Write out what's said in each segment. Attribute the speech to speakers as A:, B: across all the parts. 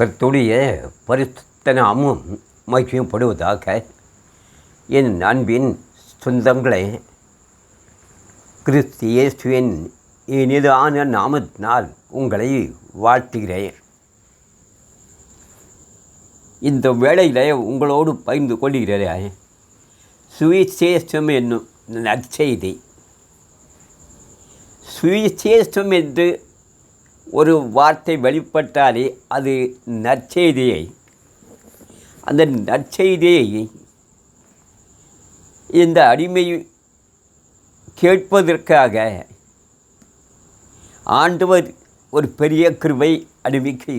A: கர்த்தருடைய பரிசுத்த நாமம் மகிமைப்படுவதாக. என் அன்பின் சொந்தங்களே, கிறிஸ்து இயேசுவின் இனிதான நாமத்தினால் உங்களை வாழ்த்துகிறேன். இந்த வேளையில் உங்களோடு பகிர்ந்து கொள்கிறேன் சுவிசேஷம் என்னும் நற்செய்தி. சுவிசேஷம் என்று ஒரு வார்த்தை வெளிப்பட்டாலே அது நற்செய்தியை, அந்த நற்செய்தியை இந்த அடிமை கேட்பதற்காக ஆண்டவர் ஒரு பெரிய கிருபை அடிமைக்கு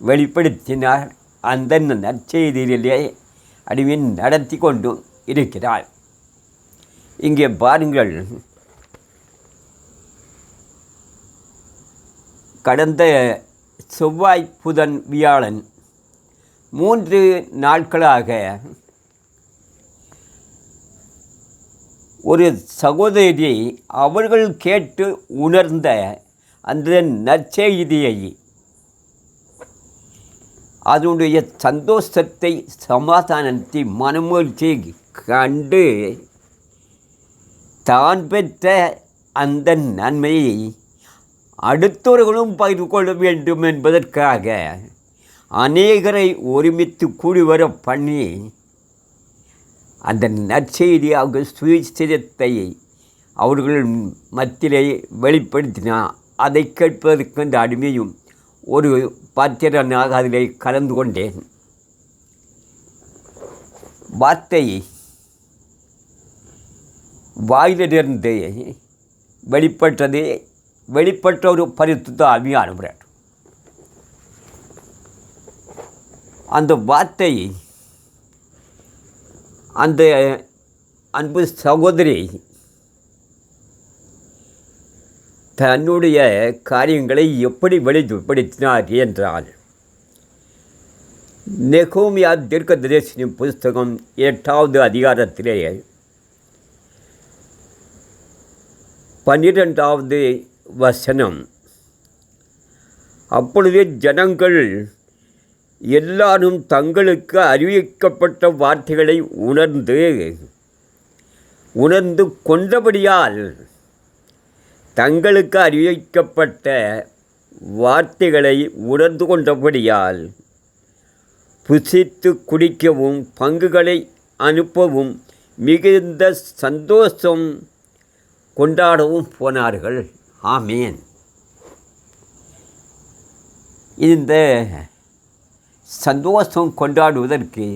A: வெளிப்படுத்தினார். அந்த நற்செய்தியிலே அடிமை நடத்தி கொண்டு இருக்கிறார். இங்கே பாருங்கள், கடந்த செவ்வாய், புதன், வியாழன் 3 நாட்களாக ஒரு சகோதரி அவர்கள் கேட்டு உணர்ந்த அந்த நற்செய்தியை, அதனுடைய சந்தோஷத்தை, சமாதானத்தை, மனமகிழ்ச்சியை கண்டு தான் பெற்ற அந்த நன்மையை அடுத்தவர்களும் பகிர்ந்து கொள்ள வேண்டும் என்பதற்காக அநேகரை ஒருமித்து கூடி வர பண்ணி அந்த நற்செய்தியாக சுவிசேஷத்தை அவர்கள் மத்தியிலே வெளிப்படுத்தினார். அதை கேட்பதற்கு அந்த அடிமையும் ஒரு பாத்திரனாக அதில் கலந்து கொண்டேன். வார்த்தை வாயிலிருந்து வெளிப்பட்ட ஒரு பரிசுத்த ஆவியானவர். அந்த வார்த்தை அந்த அன்பு சகோதரி தன்னுடைய காரியங்களை எப்படி வெளிப்படுத்தினார் என்றால், நெகோமியா தீர்க்கதரிசியின் புஸ்தகம் 8வது அதிகாரத்திலே 12வது வசனம். அப்பொழுது ஜனங்கள் எல்லாரும் தங்களுக்கு அறிவிக்கப்பட்ட வார்த்தைகளை உணர்ந்து கொண்டபடியால், தங்களுக்கு அறிவிக்கப்பட்ட வார்த்தைகளை உணர்ந்து கொண்டபடியால் புசித்து குடிக்கவும் பங்குகளை அனுப்பவும் மிகுந்த சந்தோஷம் கொண்டாடவும் போனார்கள். ஆமேன். இந்த சந்தோஷம் கொண்டாடுவதற்கு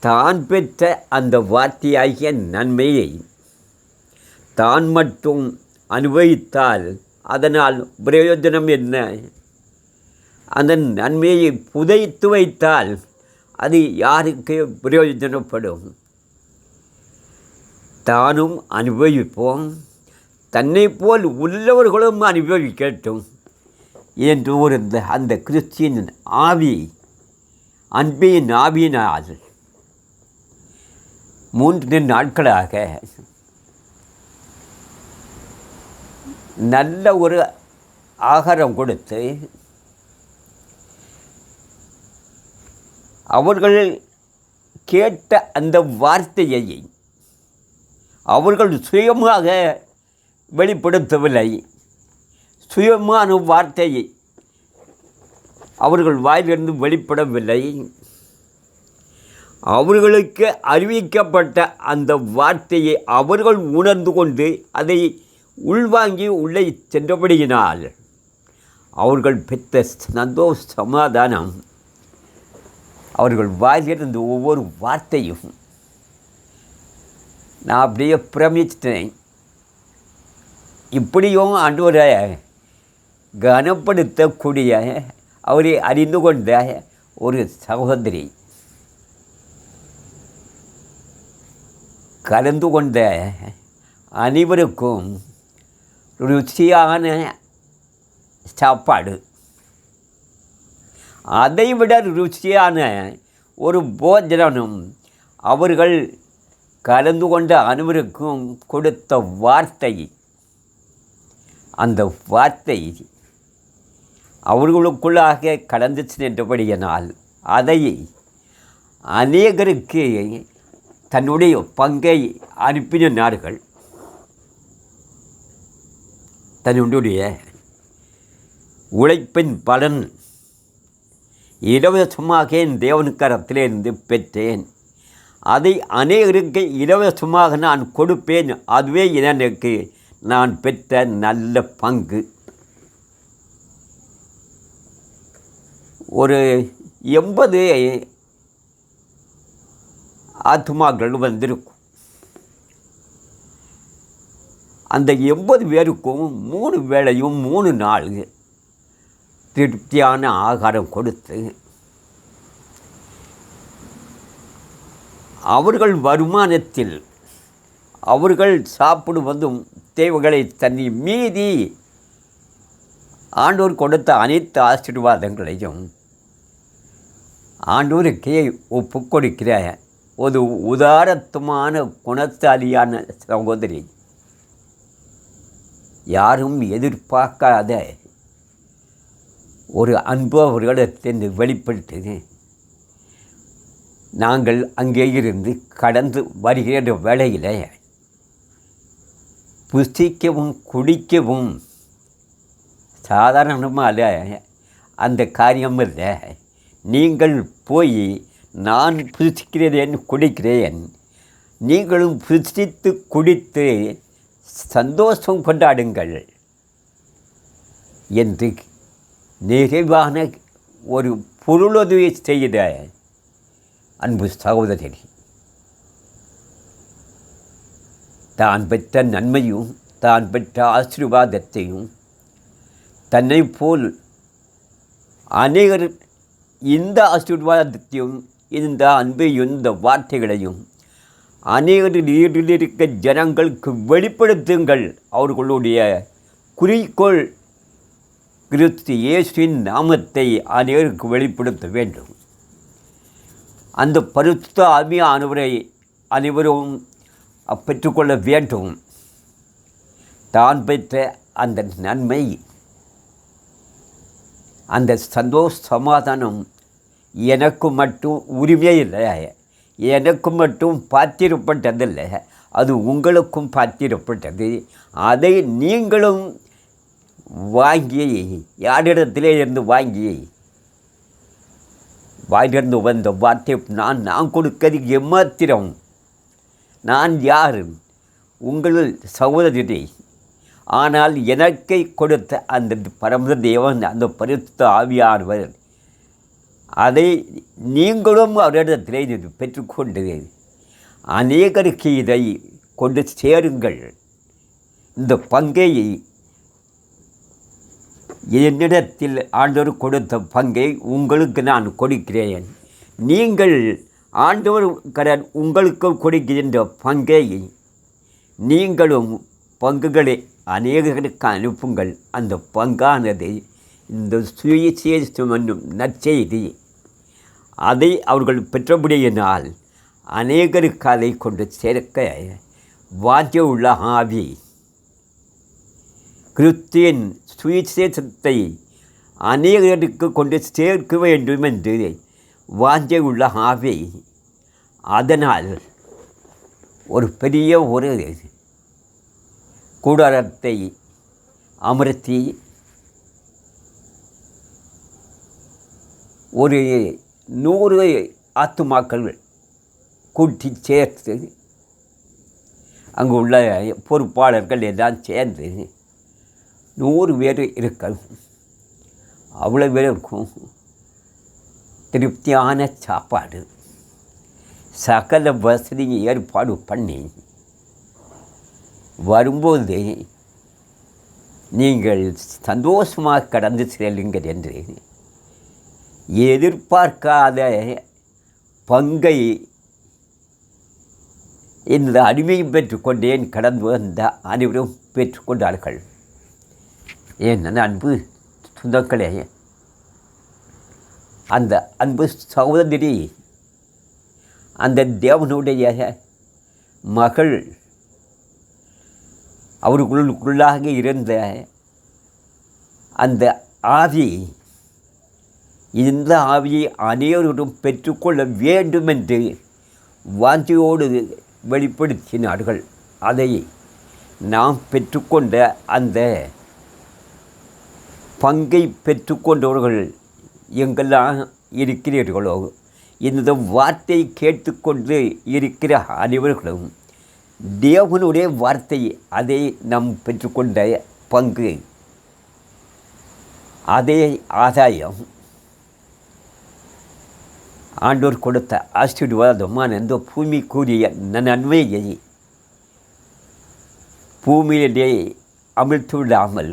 A: தான் பெற்ற அந்த வார்த்தையாகிய நன்மையை தான் மட்டும் அனுபவித்தால் அதனால் பிரயோஜனம் என்ன? அந்த நன்மையை புதைத்து வைத்தால் அது யாருக்கு பிரயோஜனப்படும்? தானும் அனுபவிப்போம், தன்னை போல் உள்ளவர்களும் அனுபவிக்கட்டும் என்று ஒரு அந்த கிறிஸ்தியின் ஆவி, அன்பின் ஆவியினால் 3 நாட்களாக நல்ல ஒரு ஆகாரம் கொடுத்து அவர்கள் கேட்ட அந்த வார்த்தையை அவர்கள் சுயமாக வெளிப்படுத்தவில்லை. சுயமான வார்த்தையை அவர்கள் வாயிலிருந்து வெளிப்படவில்லை. அவர்களுக்கு அறிவிக்கப்பட்ட அந்த வார்த்தையை அவர்கள் உணர்ந்து கொண்டு அதை உள்வாங்கி உள்ளே சென்றபடியினால் அவர்கள் பெற்ற சந்தோஷ சமாதானம், அவர்கள் வாயிலிருந்து ஒவ்வொரு வார்த்தையும் நான் அப்படியே பிரமிச்சிட்டேன். இப்படியும் ஆண்டவரை கனப்படுத்தக்கூடிய, அவரை அறிந்து கொண்ட ஒரு சகோதரி கலந்து கொண்ட அனைவருக்கும் ருசியான சாப்பாடு, அதைவிட ருசியான ஒரு போஜனம் அவர்கள் கலந்து கொண்ட அனைவருக்கும் கொடுத்த வார்த்தை, அந்த வார்த்தை அவர்களுக்குள்ளாக கடந்து சென்றபடியினால் அதை அநேகருக்கு தன்னுடைய பங்கை அனுப்பினார்கள். தன்னுடைய உழைப்பின் பலன் இலவசமாக என் தேவன் கரத்திலிருந்து பெற்றேன். அதை அநேகருக்கு இலவசமாக நான் கொடுப்பேன். அதுவே எனக்கு நான் பெற்ற நல்ல பங்கு. ஒரு 80 ஆத்துமாக்கள் வந்திருக்கும். அந்த 80 பேருக்கும் 3 வேளையும் 3 நாள் திருப்தியான ஆகாரம் கொடுத்து அவர்கள் வருமானத்தில் அவர்கள் சாப்பிடுவதும் தேவைகளை தண்ணி மீதி ஆண்டோர் கொடுத்த அனைத்து ஆசீர்வாதங்களையும் ஆண்டோருக்கே ஒப்பு கொடுக்கிற ஒரு உதாரத்துவமான குணத்தாலியான சகோதரி, யாரும் எதிர்பார்க்காத ஒரு அன்பு அவர்களிடத்தில் வெளிப்படுத்தி நாங்கள் அங்கே இருந்து கடந்து வருகிற வேளையில் புசிக்கவும் குடிக்கவும் சாதாரணமாக அந்த காரியம் இல்லை. நீங்கள் போய் நான் புசிக்கிறேன் குடிக்கிறேன், நீங்களும் புசித்து குடித்து சந்தோஷம் கொண்டாடுங்கள் என்று நிறைவான ஒரு பொருளுதவி செய்த அன்பு சகோதரி, தான் பெற்ற நன்மையும் தான் பெற்ற ஆசீர்வாதத்தையும் தன்னை போல் அநேகர் இந்த ஆசீர்வாதத்தையும் இந்த அன்பையும் இந்த வார்த்தைகளையும் அநேகர் நீரில் இருக்க ஜனங்களுக்கு வெளிப்படுத்துங்கள். அவர்களுடைய குறிக்கோள் கிறிஸ்து இயேசுவின் நாமத்தை அநேகருக்கு வெளிப்படுத்த வேண்டும். அந்த பரிசுத்த ஆவியானவரை அனைவரும் பெற்றுக்கொள்ள வேண்டும். தான் பெற்ற அந்த நன்மை, அந்த சந்தோஷ சமாதானம் எனக்கு மட்டும் உரிமை இல்லை, எனக்கு மட்டும் பாத்திரப்பட்டதில்லை, அது உங்களுக்கும் பாத்திரப்பட்டது. அதை நீங்களும் வாங்கி யாரிடத்திலே இருந்து வாங்கி வாயிலிருந்து வந்த வார்த்தை நான் கொடுக்கிறது எம்மாத்திரம், நான் யார், உங்கள் சகோதரி. ஆனால் எனக்கை கொடுத்த அந்த பரம தேவன், அந்த பரிசுத்த ஆவியானவர், அதை நீங்களும் அவரிடத்திலே பெற்றுக்கொண்டு அநேகருக்கு இதை கொண்டு சேருங்கள். இந்த பங்கை, என்னிடத்தில் ஆண்டவர் கொடுத்த பங்கை உங்களுக்கு நான் கொடுக்கிறேன். நீங்கள் ஆண்டவர் கடன் உங்களுக்கு கொடுக்கின்ற பங்கை நீங்களும் பங்குகளை அநேகருக்கு அனுப்புங்கள். அந்த பங்கானது இந்த சுவிசேஷம் என்னும் நற்செய்தி, அதை அவர்கள் பெற்றபடியினால் அநேகருக்கு அதை கொண்டு சேர்க்க வாஞ்சை உள்ள ஆவி, கிறிஸ்துவின் சுவிசேஷத்தை அநேகருக்கு கொண்டு சேர்க்க வேண்டும் என்று வாஞ்சை உள்ள ஆவி, அதனால் ஒரு பெரிய ஒரு கூடாரத்தை அமர்த்தி ஒரு 100 ஆத்துமாக்கள் கூட்டி சேர்த்து அங்கு உள்ள பொறுப்பாளர்கள் எல்லாம் சேர்ந்து 100 பேர் இருக்கணும். அவ்வளோ பேருக்கும் திருப்தியான சாப்பாடு, சகல வசதி ஏற்பாடு பண்ணி வரும்போது நீங்கள் சந்தோஷமாக கடந்து செல்லுங்கள் என்று எதிர்பார்க்காத பங்கை இந்த அடிமையை பெற்றுக்கொண்டேன் கடந்து வந்த அனைவரும் பெற்றுக்கொண்டார்கள். ஏன் அன்பு சொந்தங்களே, அந்த அன்பு சகோதரி, அந்த தேவனுடைய மகள், அவர்களுக்குள்ளாக இருந்த அந்த ஆவி இந்த ஆவியை அனைவரும் பெற்றுக்கொள்ள வேண்டும் என்று வாஞ்சியோடு வெளிப்படுத்தினார்கள். அதை நாம் பெற்றுக்கொண்ட அந்த பங்கை பெற்றுக்கொண்டவர்கள் எங்கெல்லாம் இருக்கிறீர்களோ, இந்த வார்த்தையை கேட்டுக்கொண்டு இருக்கிற அனைவர்களும் தேவனுடைய வார்த்தை, அதை நாம் பெற்றுக்கொண்ட பங்கு, அதே ஆதாயம், ஆண்டோர் கொடுத்த ஆசீர்வாதமான இந்த பூமிக்குரிய நன்மையை பூமியிலே அமிழ்த்து விடாமல்,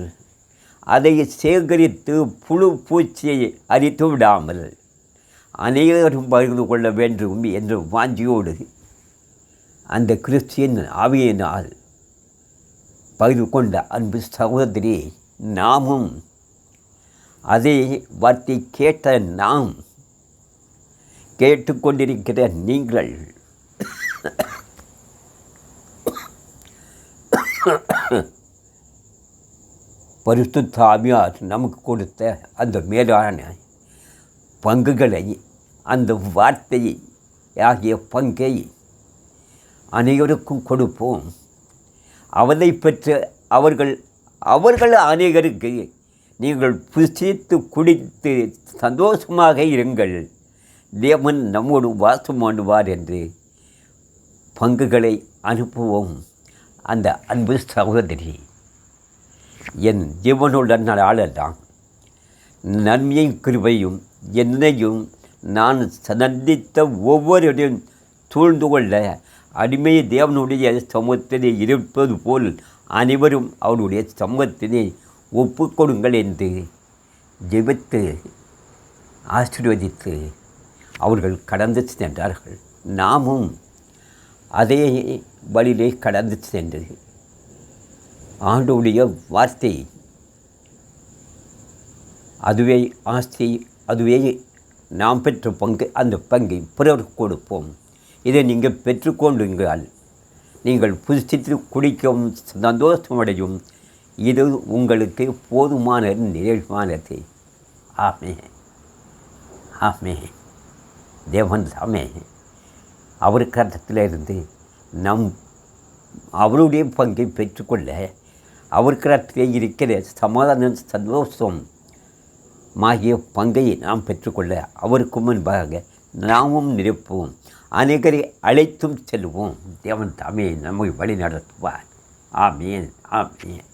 A: அதை சேகரித்து புழு பூச்சியை அரித்து விடாமல் அனைவரும் பகிர்ந்து கொள்ள வேண்டும் என்ற வாஞ்சியோடு அந்த கிறிஸ்தியன் ஆவியினால் பகிர்ந்து கொண்ட அன்பு சகோதரி, நாமும் அதே வார்த்தை கேட்ட நாம், கேட்டுக்கொண்டிருக்கிற நீங்கள் பரிசுத்த ஆவியார் நமக்கு கொடுத்த அந்த மேலான பங்குகளை, அந்த வார்த்தையை ஆகிய பங்கை அனைவருக்கும் கொடுப்போம். அவனை பெற்ற அவர்கள் அனைவருக்கு நீங்கள் புசித்து குடித்து சந்தோஷமாக இருங்கள், தேவன் நம்மோடு வாசம் பண்ணுவார் என்று பங்குகளை அனுப்புவோம். அந்த அன்பு சகோதரி, என் ஜீவனுடன் ஆளலாம் நன்மையும் கிருபையும் என்னையும் நான் சந்தித்த ஒவ்வொருவரையும் சூழ்ந்து கொள்ள அடிமை தேவனுடைய சமூகத்திலே இருப்பது போல் அனைவரும் அவருடைய சமூகத்திலே ஒப்புக்கொடுங்கள் என்று ஜெபித்து ஆசீர்வதித்து அவர்கள் கடந்து சென்றார்கள். நாமும் அதே வழியிலே கடந்து சென்று ஆண்டவருடைய வார்த்தை, அதுவே ஆஸ்தி, அதுவே நாம் பெற்ற பங்கு, அந்த பங்கை பிறருக்கு கொடுப்போம். இதை நீங்கள் பெற்றுக்கொண்டுங்கள், நீங்கள் புதுசித்து குடிக்கவும் சந்தோஷமடையும். இது உங்களுக்கு போதுமான நிறைவானது. ஆமே ஆமே. தேவன் தாமே அவர் கரத்திலிருந்து அவருடைய பங்கை பெற்றுக்கொள்ள, அவர் கரத்திலே இருக்கிற சமாதானம் சந்தோஷம் ஆகிய பங்கை நாம் பெற்றுக்கொள்ள அவருக்கு முன்பாக நாமும் நிற்போம். அனைவரை அழைத்தும் செல்வோம். தேவன் தாமே நம்மை வழி நடத்துவார். ஆமேன் ஆமேன்.